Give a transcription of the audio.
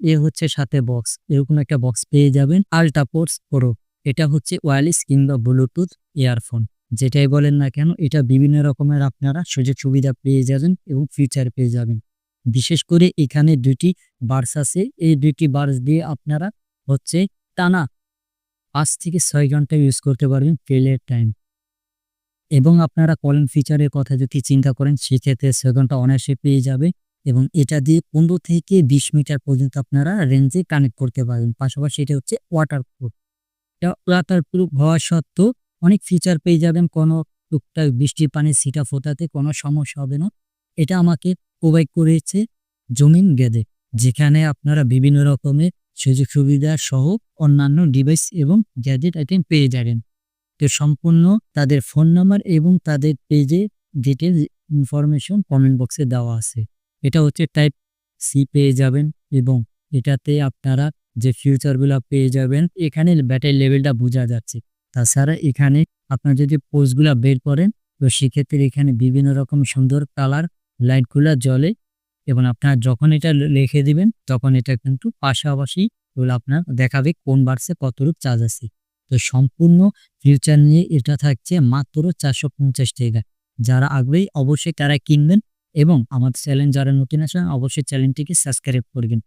এ হচ্ছে সাথে বক্স, এরকম একটা বক্স পেয়ে যাবেন। আল্ট্রাপোর্টস প্রো, এটা হচ্ছে ওয়্যারলেস কিংবা ব্লুটুথ ইয়ারফোন, যেটাই বলেন না কেন এটা বিভিন্ন রকমের আপনারা সুযোগ সুবিধা পেয়ে যাবেন এবং ফিচার পেয়ে যাবেন। বিশেষ করে এখানে ২ টি বাডস আছে। এই ২ টি বাডস দিয়ে আপনারা হচ্ছে টানা ৫ থেকে ৬ ঘন্টা ইউজ করতে পারবেন প্লে টাইম। এবং আপনারা কলিং ফিচারের কথা যদি চিন্তা করেন সেক্ষেত্রে ৬ ঘন্টা অনায়াসে পেয়ে যাবে এবং এটা দিয়ে ১৫ থেকে ২০ মিটার পর্যন্ত আপনারা রেঞ্জে কানেক্ট করতে পারবেন। পাশাপাশি এটা হচ্ছে ওয়াটারপ্রুফ। এটা ওয়াটারপ্রুফ হওয়া সত্ত্বেও অনেক ফিচার পেয়ে যাবেন। কোনো টুকটাক বৃষ্টির পানি ছিটা ফোটাতে কোনো সমস্যা হবে না। এটা আমাকে প্রোভাইড করেছে জমিন গেদে, যেখানে আপনারা বিভিন্ন রকমের সুযোগ সুবিধা সহ অন্যান্য ডিভাইস এবং গ্যাজেট আইটেম পেয়ে যাবেন। তো সম্পূর্ণ তাদের ফোন নাম্বার এবং তাদের পেজে ডিটেইলস ইনফরমেশন কমেন্ট বক্সে দেওয়া আছে। এটা হচ্ছে টাইপ সি পেয়ে যাবেন এবং এটাতে আপনারা যে ফিচারগুলা পেয়ে যাবেন, এখানে ব্যাটারি লেভেলটা বোঝা যাচ্ছে। তাছাড়া এখানে আপনারা যদি পোস্টগুলা বের করেন তো সেক্ষেত্রে এখানে বিভিন্ন রকম সুন্দর কালার লাইটগুলা জ্বলে এবং আপনারা যখন এটা লিখে দিবেন তখন এটা কিন্তু পাশাপাশি ওগুলো আপনার দেখাবে কোন বার্সে কতটুকু চার্জ আছে। তো সম্পূর্ণ ফিউচার নিয়ে এটা থাকছে মাত্র ৳৪৫০। যারা আগ্রহী অবশ্যই তারা কিনবেন এবং আমার চ্যানেল যারা নতুন আছেন অবশ্যই চ্যানেলটিকে সাবস্ক্রাইব করবেন।